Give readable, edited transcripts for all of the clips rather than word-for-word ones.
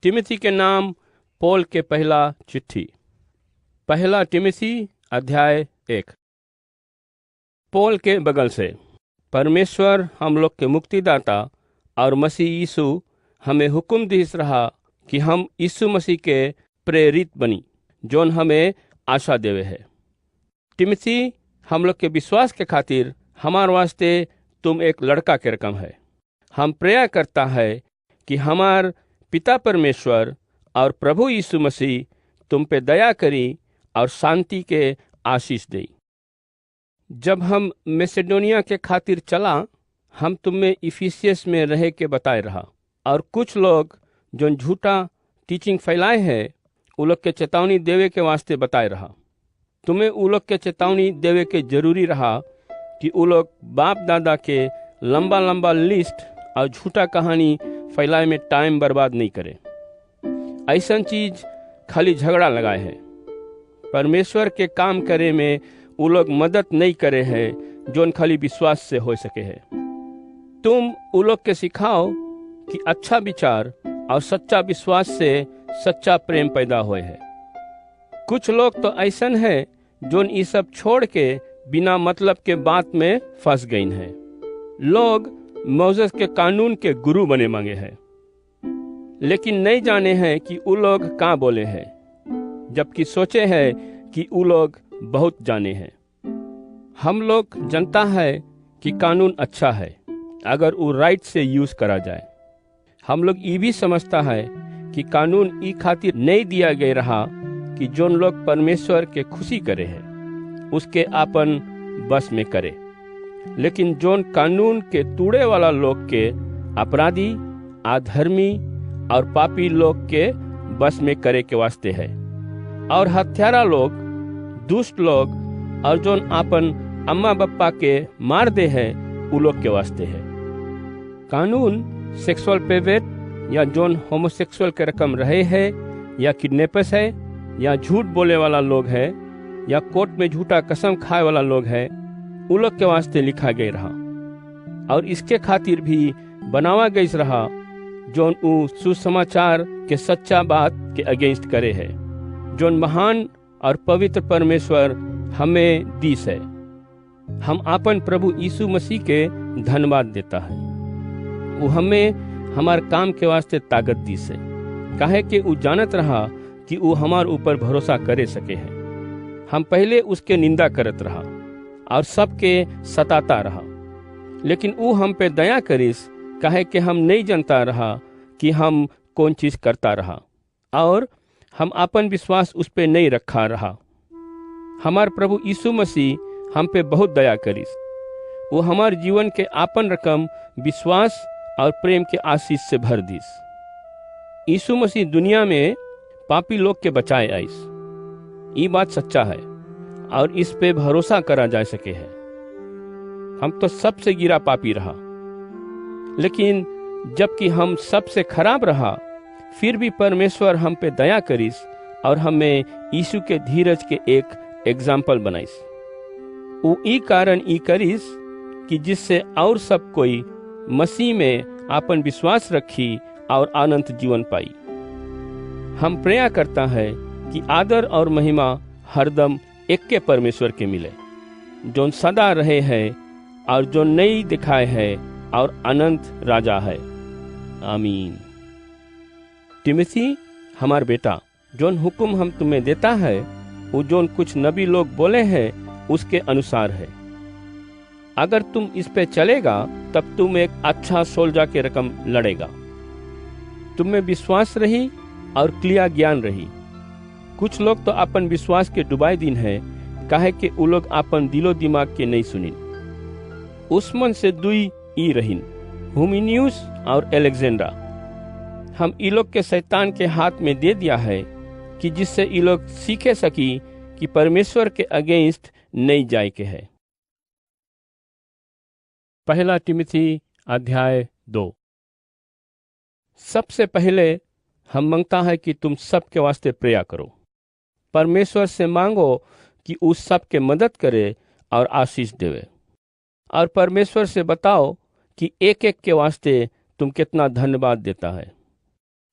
तिमोथी के नाम पौल के पहला चिट्ठी। पहला तिमोथी अध्याय 1। पौल के बगल से परमेश्वर हम लोग के मुक्तिदाता और मसीह यीशु हमें हुक्म दिस रहा कि हम यीशु मसीह के प्रेरित बनी, जोन हमें आशा देवे है। तिमोथी हम लोग के विश्वास के खातिर हमार वास्ते तुम एक लड़का के रकम है। हम प्रेयर करता है कि हमार पिता परमेश्वर और प्रभु यीशु मसीह तुम पे दया करी और शांति के आशीष दे। जब हम मैसेडोनिया के खातिर चला, हम तुम्हें इफिसियस में रह के बताए रहा, और कुछ लोग जो झूठा टीचिंग फैलाए हैं उ लोग के चेतावनी देवे के वास्ते बताए रहा। तुम्हें उ लोग के चेतावनी देवे के जरूरी रहा कि उ लोग बाप दादा के लंबा लंबा लिस्ट और झूठा कहानी फैलाए में टाइम बर्बाद नहीं करे। ऐसा चीज खाली झगड़ा लगाए है। परमेश्वर के काम करे में उ लोग मदद नहीं करे है जोन खाली विश्वास से हो सके है। तुम उ लोग के सिखाओ कि अच्छा विचार और सच्चा विश्वास से सच्चा प्रेम पैदा होए है। कुछ लोग तो ऐसा है जोन ये सब छोड़ के बिना मतलब के बात में फंस गई हैं। लोग मोसेस के कानून के गुरु बने मांगे हैं, लेकिन नहीं जाने हैं कि उ लोग कहाँ बोले हैं, जबकि सोचे हैं कि उ लोग बहुत जाने हैं। हम लोग जानता है कि कानून अच्छा है अगर वो राइट से यूज करा जाए। हम लोग ये भी समझता है कि कानून ई खातिर नहीं दिया गया रहा कि जोन लोग परमेश्वर के खुशी करे हैं उसके आपन बस में करे, लेकिन जोन कानून के तोड़े वाला लोग के अपराधी, अधर्मी और पापी लोग के बस में करे के वास्ते है, और हत्यारा लोग, दुष्ट लोग और जोन आपन अम्मा बप्पा के मार दे है उ लोग के वास्ते है। कानून सेक्सुअल पेवेट या जोन होमोसेक्सुअल के रकम रहे है, या किडनैपर्स है, या झूठ बोले वाला लोग है, या कोर्ट में झूठा कसम खाए वाला लोग है, उ लोग के वास्ते लिखा गया रहा। और इसके खातिर भी बनावा गई रहा जोन उ सुसमाचार के सच्चा बात के अगेंस्ट करे है, जोन महान और पवित्र परमेश्वर हमें दीस है। हम आपन प्रभु यीशु मसीह के धन्यवाद देता है। वो हमें हमार काम के वास्ते ताकत दीस है, काहे कि वो जानत रहा कि वो हमार ऊपर भरोसा करे सके है। हम पहले उसके निंदा करत रहा और सबके सताता रहा, लेकिन वो हम पे दया करिस, काहे कि हम नहीं जानता रहा कि हम कौन चीज करता रहा, और हम अपन विश्वास उस पे नहीं रखा रहा। हमार प्रभु यीशु मसीह हम पे बहुत दया करिस। वो हमार जीवन के आपन रकम विश्वास और प्रेम के आशीष से भर दीस। यीशु मसीह दुनिया में पापी लोग के बचाए आइस। ये बात सच्चा है और इस पे भरोसा करा जा सके है। हम तो सबसे गिरा पापी रहा, लेकिन जबकि हम सबसे खराब रहा, फिर भी परमेश्वर हम पे दया करिस और हमें यीशु के धीरज के एक एग्जाम्पल बनाइस। वो ई कारण ई करिस कि जिससे और सब कोई मसीह में आपन विश्वास रखी और अनंत जीवन पाई। हम प्रेया करता है कि आदर और महिमा हरदम एक के परमेश्वर के मिले, जो सदा रहे हैं और जो नई दिखाए है और अनंत राजा है। आमीन। तिमोथी हमार बेटा, जोन हुक्म हम तुम्हें देता है वो जोन कुछ नबी लोग बोले हैं उसके अनुसार है। अगर तुम इस पे चलेगा तब तुम एक अच्छा सोल्जर के रकम लड़ेगा। तुम में विश्वास रही और क्लियर ज्ञान रही। कुछ लोग तो अपन विश्वास के डुबाए दिन है, काहे कि उ लोग अपन दिलो दिमाग के नहीं सुनिन। उस्मन से दुई ई रहीन, हुमिनियुस और एलेक्जेंड्रा। हम ई लोग के शैतान के हाथ में दे दिया है कि जिससे ई लोग सीखे सकी कि परमेश्वर के अगेंस्ट नहीं जाए के है। पहला तिमोथी अध्याय 2। सबसे पहले हम मांगता है कि तुम सबके वास्ते प्रेया करो। परमेश्वर से मांगो कि उस सब के मदद करे और आशीष देवे, और परमेश्वर से बताओ कि एक एक के वास्ते तुम कितना धन्यवाद देता है।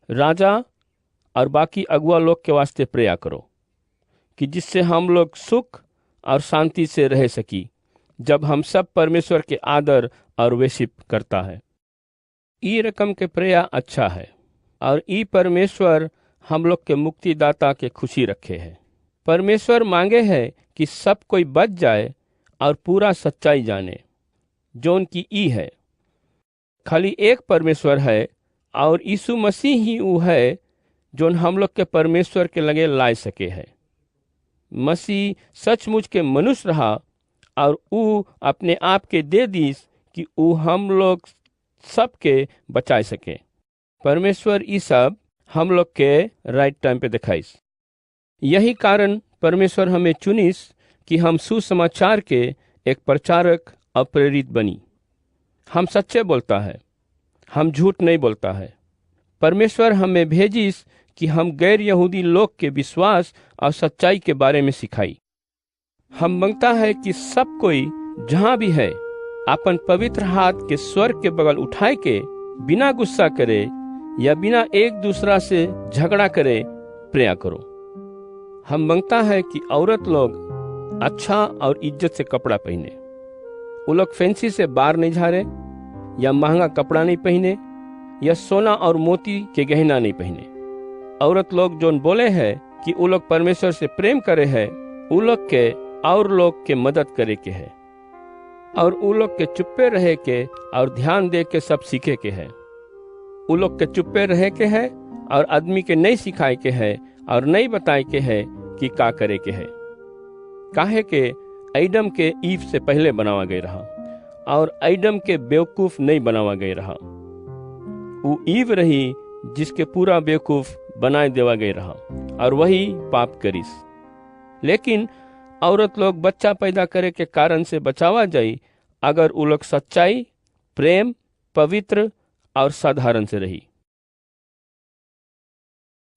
राजा और बाकी अगुआ लोग के वास्ते प्रेया करो कि जिससे हम लोग सुख और शांति से रह सकी, जब हम सब परमेश्वर के आदर और वेशिप करता है। ई रकम के प्रेया अच्छा है और ई परमेश्वर हम लोग के मुक्तिदाता के खुशी रखे है। परमेश्वर मांगे है कि सब कोई बच जाए और पूरा सच्चाई जाने, जोन की ई है। खाली एक परमेश्वर है और यीशु मसीह ही वो है जोन हम लोग के परमेश्वर के लगे ला सके है। मसीह सचमुच के मनुष्य रहा और वो अपने आप के दे दीस कि वो हम लोग सबके बचा सके। परमेश्वर ये सब हम लोग के राइट टाइम पे दिखाइस। यही कारण परमेश्वर हमें चुनिस कि हम सुसमाचार के एक प्रचारक और प्रेरित बनी। हम सच्चे बोलता है, हम झूठ नहीं बोलता है। परमेश्वर हमें भेजिस कि हम गैर यहूदी लोग के विश्वास और सच्चाई के बारे में सिखाई। हम मांगता है कि सब कोई जहाँ भी है अपन पवित्र हाथ के स्वर्ग के बगल उठाए के बिना गुस्सा करे या बिना एक दूसरा से झगड़ा करे प्रेया करो। हम मांगता है कि औरत लोग अच्छा और इज्जत से कपड़ा पहने। वो लोग फैंसी से बार नहीं झाड़े या महंगा कपड़ा नहीं पहने या सोना और मोती के गहना नहीं पहने। औरत लोग जोन बोले है कि वो लोग परमेश्वर से प्रेम करे है, वो लोग के और लोग के मदद करे के है और वो लोग के चुप्पे रहे के और ध्यान दे के सब सीखे के है। वो लोग के चुप्पे रहे के है और आदमी के नहीं सिखाए के है और नहीं बताए के है कि का करे के है। काहे के एडम के ईव से पहले बनावा गए रहा और एडम के बेवकूफ नहीं बनावा गए रहा। वो ईव रही जिसके पूरा बेवकूफ बनाए देवा गए रहा और वही पाप करिस। लेकिन औरत लोग बच्चा पैदा करे के कारण से बचावा जाई अगर वो लोग सच्चाई, प्रेम, पवित्र और साधारण से रही।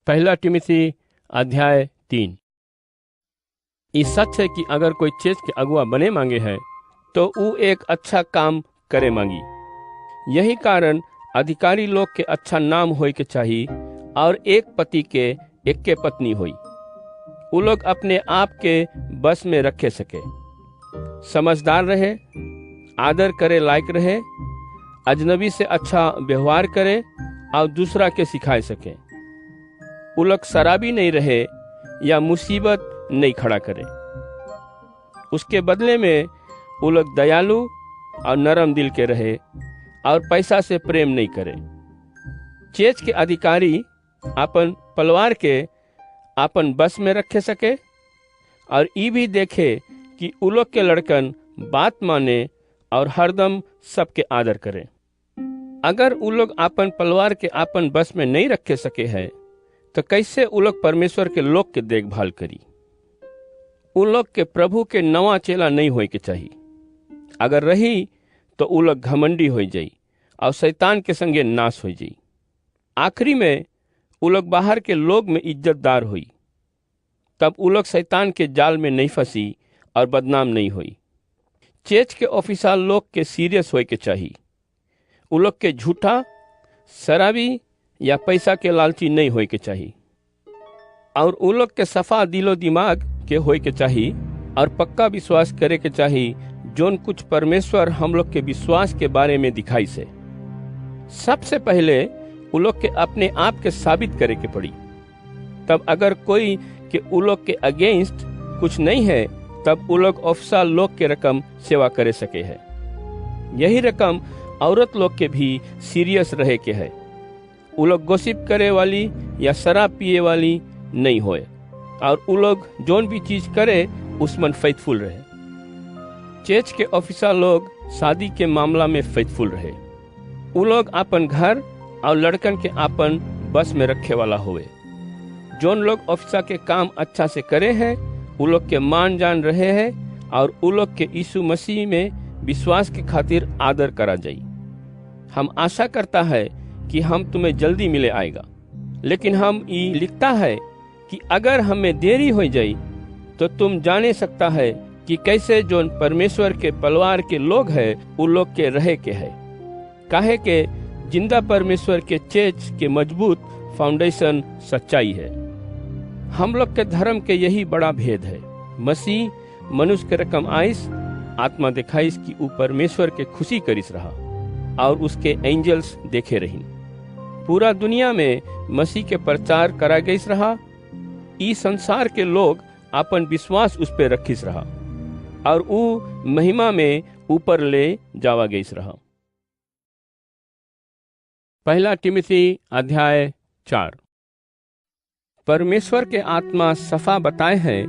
पहला तिमोथी अध्याय 3। ये सच है कि अगर कोई चीज के अगुआ बने मांगे है तो वो एक अच्छा काम करे मांगी। यही कारण अधिकारी लोग के अच्छा नाम होय के चाहिए और एक पति के एक के पत्नी होई। वो लोग अपने आप के बस में रखे सके, समझदार रहे, आदर करे लायक रहे, अजनबी से अच्छा व्यवहार करे और दूसरा के सिखाए सके। वो लोग शराबी नहीं रहे या मुसीबत नहीं खड़ा करे। उसके बदले में वो लोग दयालु और नरम दिल के रहे और पैसा से प्रेम नहीं करे। चेच के अधिकारी अपन पलवार के अपन बस में रखे सके और ये भी देखे कि उ लोग के लड़कन बात माने और हरदम सबके आदर करे। अगर उ लोग अपन पलवार के अपन बस में नहीं रखे सके है तो कैसे उ लोग परमेश्वर के लोग के देखभाल करी। उ लोग के प्रभु के नवा चेला नहीं होए के चाहिए। अगर रही तो उ लोग घमंडी हो जाई और शैतान के संगे नाश हो जाई। आखिरी में उ लोग बाहर के लोग में इज्जतदार हुई, तब उ लोग शैतान के जाल में नहीं फंसी और बदनाम नहीं हुई। चर्च के ऑफिसर लोग के सीरियस होए के चाहिए। उ लोग के झूठा, शराबी या पैसा के लालची नहीं होए के चाहिए और उ लोग के सफा दिलो दिमाग के होए के चाहिए और पक्का विश्वास करे के चाहिए जोन कुछ परमेश्वर हम लोग के विश्वास के बारे में दिखाई से। सबसे पहले उ लोग के अपने आप के साबित करे के पड़ी, तब अगर कोई के उ लोग के अगेंस्ट कुछ नहीं है तब उ लोग ऑफिसर लोग के रकम सेवा करे सके है। यही रकम औरत लोग के भी सीरियस रहे के है। उ लोग गॉसिप करे वाली या शराब पिए वाली नहीं होए और उ लोग जोन भी चीज करे उसमें फेथफुल रहे। चर्च के ऑफिसर लोग शादी के मामला में फेथफुल रहे। उ लोग अपन घर और लड़कन के अपन बस में रखे वाला होवे। जोन लोग ऑफिसर के काम अच्छा से करे हैं उ लोग के मान जान रहे हैं और उ लोग के यीशु मसीह में विश्वास के खातिर आदर करा जाई। हम आशा करता है कि हम तुम्हें जल्दी मिले आएगा, लेकिन हम ये लिखता है कि अगर हमें देरी हो जाई तो तुम जाने सकता है कि कैसे जोन परमेश्वर के परिवार के लोग हैं उ लोग के रहे के है। काहे के जिंदा परमेश्वर के चर्च के मजबूत फाउंडेशन सच्चाई है। हम लोग के धर्म के यही बड़ा भेद है। मसीह मनुष्य के रकम आइस, आत्मा दिखाइस कि ऊ परमेश्वर के खुशी करिस रहा और उसके एंजल्स देखे रही। पूरा दुनिया में मसीह के प्रचार करा गईस रहा। ई संसार के लोग अपन विश्वास उस पे रखिस रहा और ऊ महिमा में ऊपर ले जावा गईस रहा। पहला तिमोथी अध्याय 4। परमेश्वर के आत्मा सफा बताए है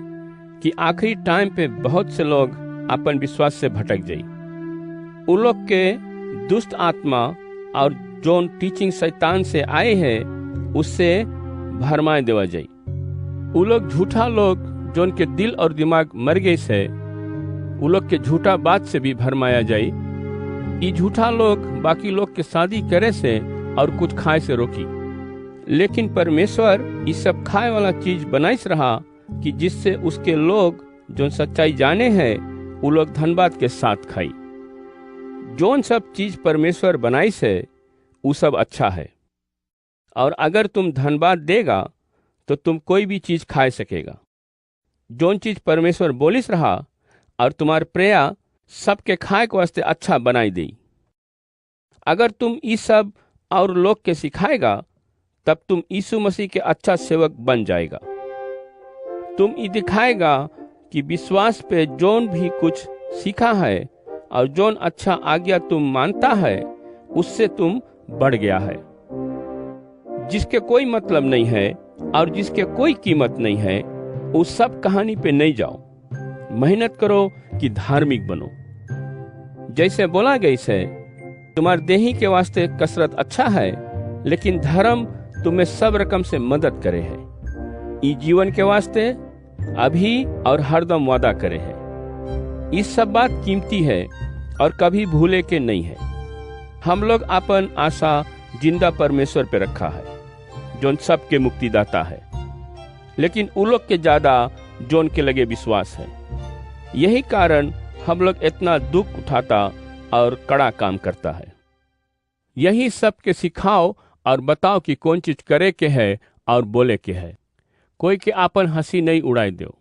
कि आखिरी टाइम पे बहुत से लोग अपन विश्वास से भटक जाई। उ लोग के दुष्ट आत्मा और जोन टीचिंग शैतान से आए हैं उससे भरमाए देवा जाई। उ लोग झूठा लोग जोन के दिल और दिमाग मर गए से उ लोग के झूठा बात से भी भरमाया जाई। ये झूठा लोग बाकी लोग के शादी करे से और कुछ खाए से रोकी, लेकिन परमेश्वर ये सब खाए वाला चीज बनाइस रहा कि जिससे उसके लोग जो सच्चाई जाने हैं वो लोग धन्यवाद के साथ खाई। जोन सब चीज परमेश्वर बनाइस है वो सब अच्छा है, और अगर तुम धन्यवाद देगा तो तुम कोई भी चीज खाए सकेगा। जोन चीज परमेश्वर बोलिस रहा और तुम्हार प्रेया सबके खाए के वास्ते अच्छा बनाई दी। अगर तुम ये सब और लोग के सिखाएगा तब तुम यीशु मसीह के अच्छा सेवक बन जाएगा। तुम ये दिखाएगा कि विश्वास पे जोन भी कुछ सीखा है और जोन अच्छा आज्ञा तुम मानता है उससे तुम बढ़ गया है। जिसके कोई मतलब नहीं है और जिसके कोई कीमत नहीं है उस सब कहानी पे नहीं जाओ। मेहनत करो कि धार्मिक बनो। जैसे बोला गई से तुम्हारे देही के वास्ते कसरत अच्छा है, लेकिन धर्म तुम्हें सब रकम से मदद करे है। ई जीवन के वास्ते अभी और हरदम वादा करे है। इस सब बात कीमती है और कभी भूले के नहीं है। हम लोग अपन आशा जिंदा परमेश्वर पे रखा है जोन सबके मुक्तिदाता है, लेकिन उ लोग के ज्यादा जोन के लगे विश्वास है। यही कारण हम लोग इतना दुख उठाता और कड़ा काम करता है। यही सब के सिखाओ और बताओ कि कौन चीज करे के है और बोले के है। कोई के आपन हंसी नहीं उड़ाई दो,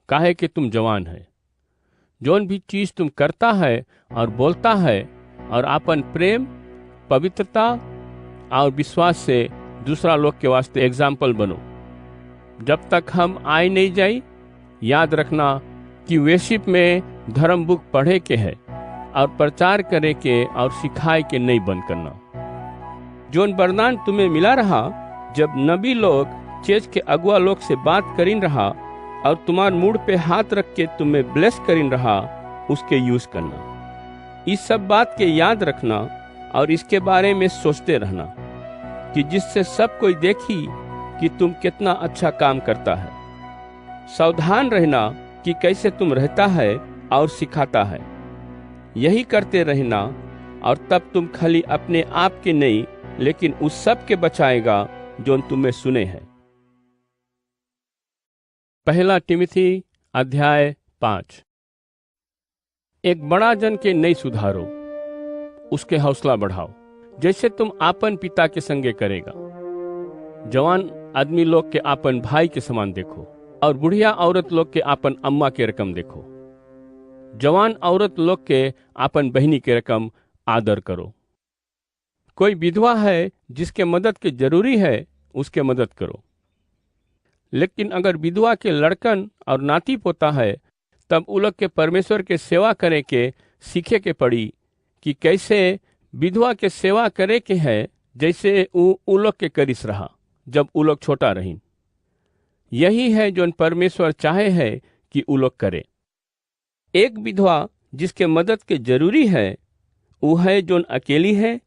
काहे कि तुम जवान है। जोन भी चीज तुम करता है और बोलता है और आपन प्रेम, पवित्रता और विश्वास से दूसरा लोग के वास्ते एग्जाम्पल बनो। जब तक हम आए नहीं जाई, याद रखना कि वेशिप में धर्म बुक पढ़े के है और प्रचार करे के और सिखाए के नहीं बंद करना। जोन वरदान तुम्हें मिला रहा जब नबी लोग चेज के अगुआ लोग से बात करीन रहा और तुम्हार मूड पे हाथ रख के तुम्हें ब्लेस करीन रहा, उसके यूज करना। इस सब बात के याद रखना और इसके बारे में सोचते रहना कि जिससे सब कोई देखी कि तुम कितना अच्छा काम करता है। सावधान रहना कि कैसे तुम रहता है और सिखाता है। यही करते रहना और तब तुम खाली अपने आप के नहीं लेकिन उस सब के बचाएगा जो तुम्हें सुने हैं। पहला तिमोथी अध्याय 5। एक बड़ा जन के नहीं सुधारो, उसके हौसला बढ़ाओ, जैसे तुम आपन पिता के संगे करेगा। जवान आदमी लोग के आपन भाई के समान देखो और बुढ़िया औरत लोग के आपन अम्मा के रकम देखो। जवान औरत लोग के आपन बहनी के रकम आदर करो। कोई विधवा है जिसके मदद की जरूरी है, उसके मदद करो। लेकिन अगर विधवा के लड़कन और नाती पोता है तब उ लोग के परमेश्वर के सेवा करे के सीखे के पड़ी कि कैसे विधवा के सेवा करे के है, जैसे उ लोग के करिस रहा जब उ लोग छोटा रही। यही है जो परमेश्वर चाहे है कि उ लोग करे। एक विधवा जिसके मदद के जरूरी है वो है जो अकेली है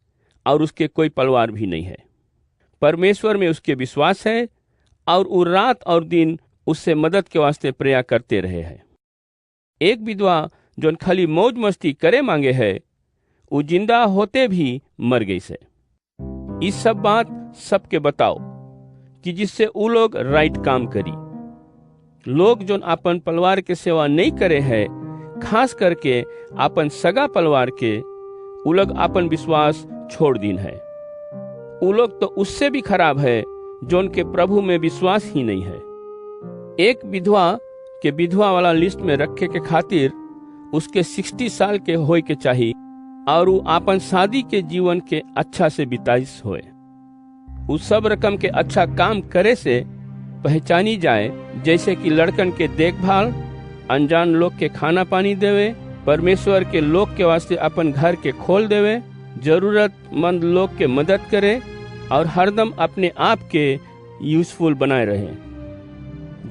और उसके कोई परिवार भी नहीं है। परमेश्वर में उसके विश्वास है और वो रात और दिन उससे मदद के वास्ते प्रयास करते रहे हैं। एक विधवा जो खाली मौज मस्ती करे मांगे है वो जिंदा होते भी मर गई से। इस सब बात सबके बताओ कि जिससे वो लोग राइट काम करी। लोग जो अपन परिवार के सेवा नहीं करे है, खास करके अपन सगा परिवार के, वो लोग अपन विश्वास छोड़ दीन है। वो लोग तो उससे भी खराब है जो उनके प्रभु में विश्वास ही नहीं है। एक विधवा के विधवा वाला लिस्ट में रखे के खातिर उसके 60 साल के होए के चाहिए और वो अपन शादी के जीवन के अच्छा से बिताइस होए। उस सब रकम के अच्छा काम करे से पहचानी जाए, जैसे कि लड़कन के देखभाल, अनजान लोग के खाना पानी देवे, परमेश्वर के लोग के वास्ते अपन घर के खोल देवे, जरूरतमंद लोग के मदद करे और हरदम अपने आप के यूजफुल बनाए रहे।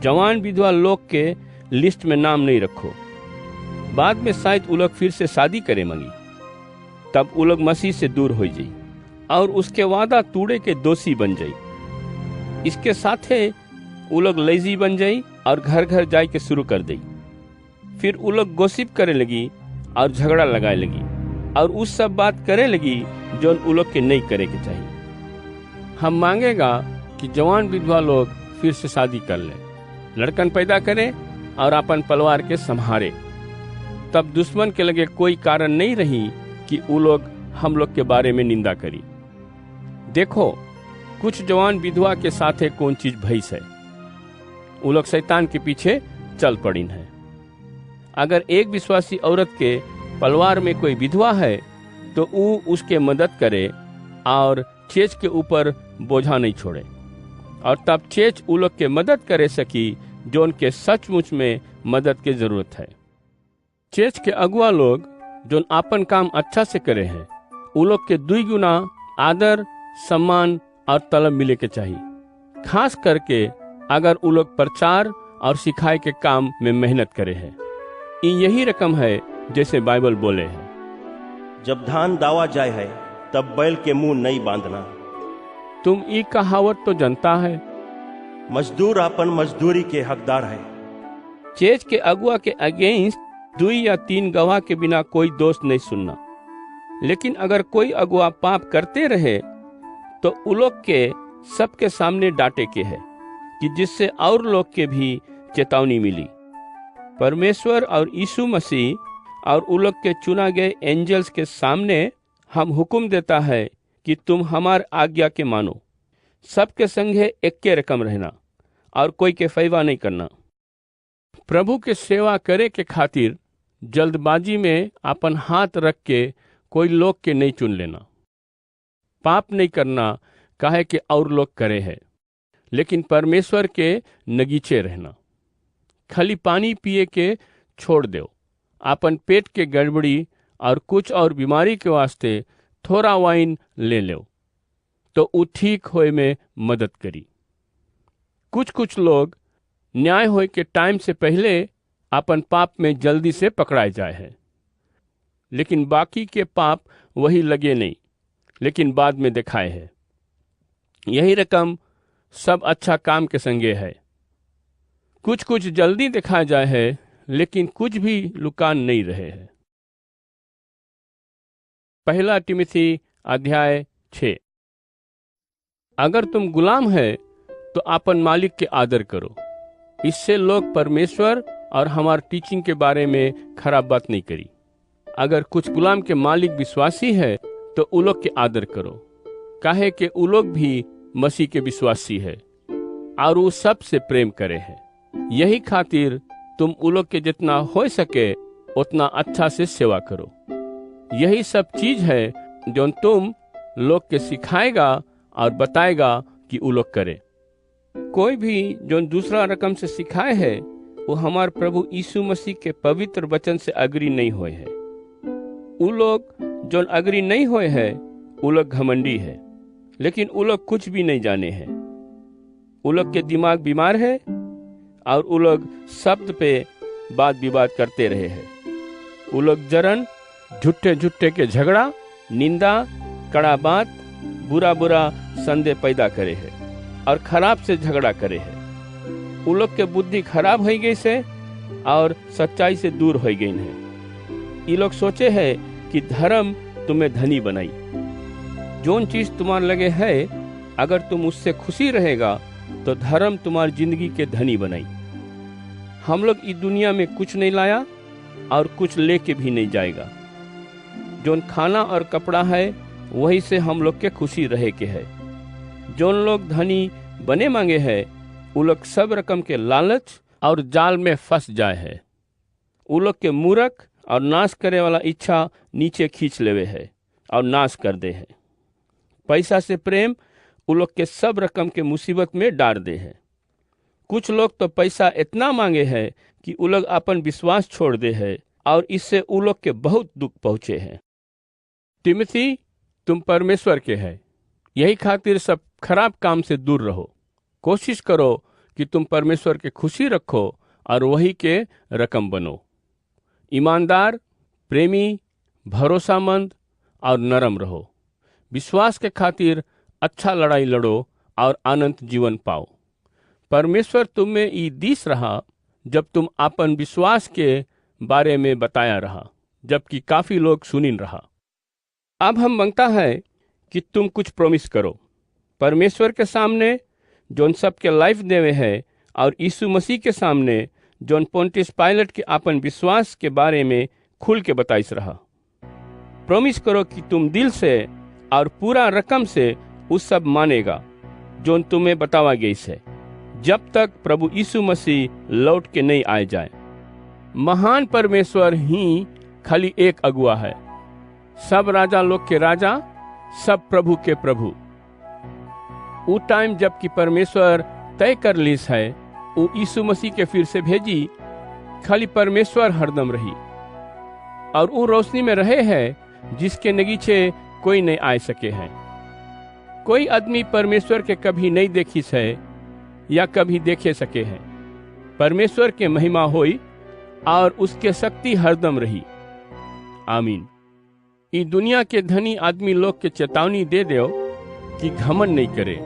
जवान विधवा लोग के लिस्ट में नाम नहीं रखो। बाद में शायद वो लोग फिर से शादी करे मंगी, तब वो लोग मसीह से दूर हो जाई और उसके वादा तूड़े के दोषी बन जाई। इसके साथे वो लोग लेजी बन जाई और घर घर जाए के शुरू कर दी। फिर वो लोग गॉसिप करे लगी और झगड़ा लगाए लगी और उस सब बात करे लगी जो उन लोग के नहीं करे के चाहिए। हम मांगेगा कि जवान विधवा लोग फिर से शादी कर ले, लड़कन पैदा करे और अपन परिवार के संभाले। तब दुश्मन के लगे कोई कारण नहीं रही कि वो लोग हम लोग के बारे में निंदा करी। देखो, कुछ जवान विधवा के साथ कौन चीज भईस है, वो लोग शैतान के पीछे चल पड़ीन है। अगर एक विश्वासी औरत के परिवार में कोई विधवा है तो वो उसके मदद करे और चेच के ऊपर बोझा नहीं छोड़े, और तब चेच वो लोग के मदद करे सकी जो उनके सचमुच में मदद की जरूरत है। चेच के अगुआ लोग जो आपन काम अच्छा से करे हैं, वो लोग के 2 गुना आदर, सम्मान और तलब मिले के चाहिए, खास करके अगर वो लोग प्रचार और सिखाए के काम में मेहनत करे हैं। यही रकम है जैसे बाइबल बोले हैं, जब धान दावा जाए है तब बैल के मुंह नहीं बांधना। तुम ये कहावत तो जनता है, मजदूर अपन मजदूरी के हकदार है। चेच के अगुआ के अगेंस्ट 2 या 3 गवाह के बिना कोई दोष नहीं सुनना। लेकिन अगर कोई अगुआ पाप करते रहे तो उन लोग के सबके सामने डांटे के है कि जिससे और लोग के भी चेतावनी मिली। परमेश्वर और यीशु मसीह और उन लोग के चुना गए एंजल्स के सामने हम हुक्म देता है कि तुम हमार आज्ञा के मानो, सबके संगे एक के रकम रहना और कोई के फैवा नहीं करना। प्रभु के सेवा करे के खातिर जल्दबाजी में अपन हाथ रख के कोई लोग के नहीं चुन लेना। पाप नहीं करना काहे कि और लोग करे है, लेकिन परमेश्वर के नगीचे रहना। खाली पानी पिए के छोड़ दो, अपन पेट के गड़बड़ी और कुछ और बीमारी के वास्ते थोड़ा वाइन ले लो तो वो ठीक होए में मदद करी। कुछ लोग न्याय होए के टाइम से पहले अपन पाप में जल्दी से पकड़ाए जाए हैं, लेकिन बाकी के पाप वही लगे नहीं, लेकिन बाद में दिखाए है। यही रकम सब अच्छा काम के संगे है। कुछ जल्दी दिखाया जाए है, लेकिन कुछ भी लुकान नहीं रहे हैं। 1 तिमुथी अध्याय 6। अगर तुम गुलाम है तो अपन मालिक के आदर करो। इससे लोग परमेश्वर और हमार टीचिंग के बारे में खराब बात नहीं करी। अगर कुछ गुलाम के मालिक विश्वासी है तो उ लोग के आदर करो, काहे कि उ लोग भी मसीह के विश्वासी है और वो सब से प्रेम करे है। यही खातिर तुम उ लोग के जितना हो सके उतना अच्छा से सेवा करो। यही सब चीज है जो तुम लोग के सिखाएगा और बताएगा कि उ लोग करे। कोई भी जो दूसरा रकम से सिखाए है वो हमार प्रभु यीशु मसीह के पवित्र वचन से अग्री नहीं होए है। उ लोग जो अग्री नहीं होए है उ लोग घमंडी है, लेकिन उ लोग कुछ भी नहीं जाने हैं। उ लोग के दिमाग बीमार है और उ लोग शब्द पे बात विवाद करते रहे हैं। उ लोग जरन झूठे के झगड़ा, निंदा, कड़ा बात, बुरा संदेह पैदा करे है और खराब से झगड़ा करे है। उ लोग के बुद्धि खराब हो गई से और सच्चाई से दूर हो गई है। ये लोग सोचे है कि धर्म तुम्हें धनी बनाई। जोन चीज तुम्हारे लगे है, अगर तुम उससे खुशी रहेगा तो धर्म तुम्हारी जिंदगी के धनी बनाई। हम लोग इस दुनिया में कुछ नहीं लाया और कुछ लेके भी नहीं जाएगा। जोन खाना और कपड़ा है वही से हम लोग के खुशी रहे के है। जोन लोग धनी बने मांगे है, उ लोग सब रकम के लालच और जाल में फंस जाए है। उ लोग के मूर्ख और नाश करे वाला इच्छा नीचे खींच लेवे है और नाश कर दे है। पैसा से प्रेम उ लोग के सब रकम के मुसीबत में डाल दे है। कुछ लोग तो पैसा इतना मांगे है कि उ लोग अपन विश्वास छोड़ दे है और इससे उ लोग के बहुत दुख पहुँचे हैं। तिमोथी, तुम परमेश्वर के है, यही खातिर सब खराब काम से दूर रहो। कोशिश करो कि तुम परमेश्वर के खुशी रखो और वही के रकम बनो। ईमानदार, प्रेमी, भरोसामंद और नरम रहो। विश्वास के खातिर अच्छा लड़ाई लड़ो और अनंत जीवन पाओ। परमेश्वर तुम में ई दिस रहा जब तुम अपन विश्वास के बारे में बताया रहा, जबकि काफी लोग सुनिन रहा। अब हम मांगता है कि तुम कुछ प्रॉमिस करो परमेश्वर के सामने, जोन सबके लाइफ देवे है, और यीशु मसीह के सामने, जोन पोंटियस पायलट के अपन विश्वास के बारे में खुल के बताइस रहा। प्रॉमिस करो कि तुम दिल से और पूरा रकम से उस सब मानेगा जोन तुम्हें बतावा गई है, जब तक प्रभु यीशु मसीह लौट के नहीं आए जाए। महान परमेश्वर ही खाली एक अगुआ है, सब राजा लोग के राजा, सब प्रभु के प्रभु। वो टाइम जबकि परमेश्वर तय कर लीस है, वो यीशु मसीह के फिर से भेजी, खाली परमेश्वर हरदम रही और वो रोशनी में रहे हैं जिसके नगीचे कोई नहीं आ सके हैं। कोई आदमी परमेश्वर के कभी नहीं देखी है या कभी देखे सके हैं। परमेश्वर के महिमा होई और उसके शक्ति हरदम रही। आमीन। ई दुनिया के धनी आदमी लोग के चेतावनी दे दो कि घमंड नहीं करे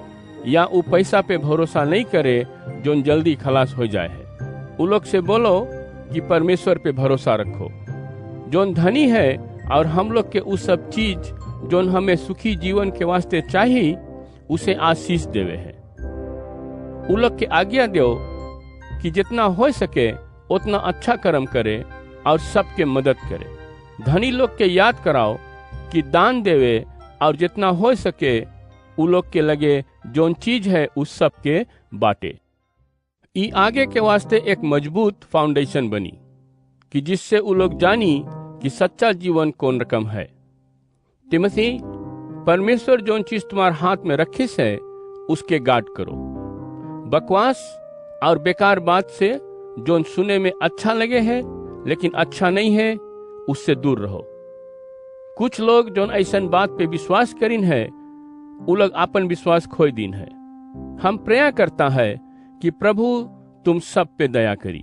या वो पैसा पे भरोसा नहीं करे जोन जल्दी खलास हो जाए है। उ लोग से बोलो कि परमेश्वर पे भरोसा रखो, जोन धनी है, और हम लोग के उस सब चीज जोन हमें सुखी जीवन के वास्ते चाहिए उसे आशीष देवे है। उ लोग के आज्ञा दो कि जितना हो सके उतना अच्छा कर्म करे और सबके मदद करे। धनी लोग के याद कराओ कि दान देवे और जितना हो सके उ लोग के लगे जोन चीज है उस सब के बाटे। ई आगे के वास्ते एक मजबूत फाउंडेशन बनी कि जिससे उ लोग जानी कि सच्चा जीवन कौन रकम है। तिमोथी, परमेश्वर जोन चीज तुम्हारे हाथ में रखी है उसके गार्ड करो। बकवास और बेकार बात से जोन सुने में अच्छा लगे है लेकिन अच्छा नहीं है, उससे दूर रहो। कुछ लोग जोन ऐसन बात पे विश्वास करीन है, उ लोग अपन विश्वास खोई दीन है। हम प्रेया करता है कि प्रभु तुम सब पे दया करी।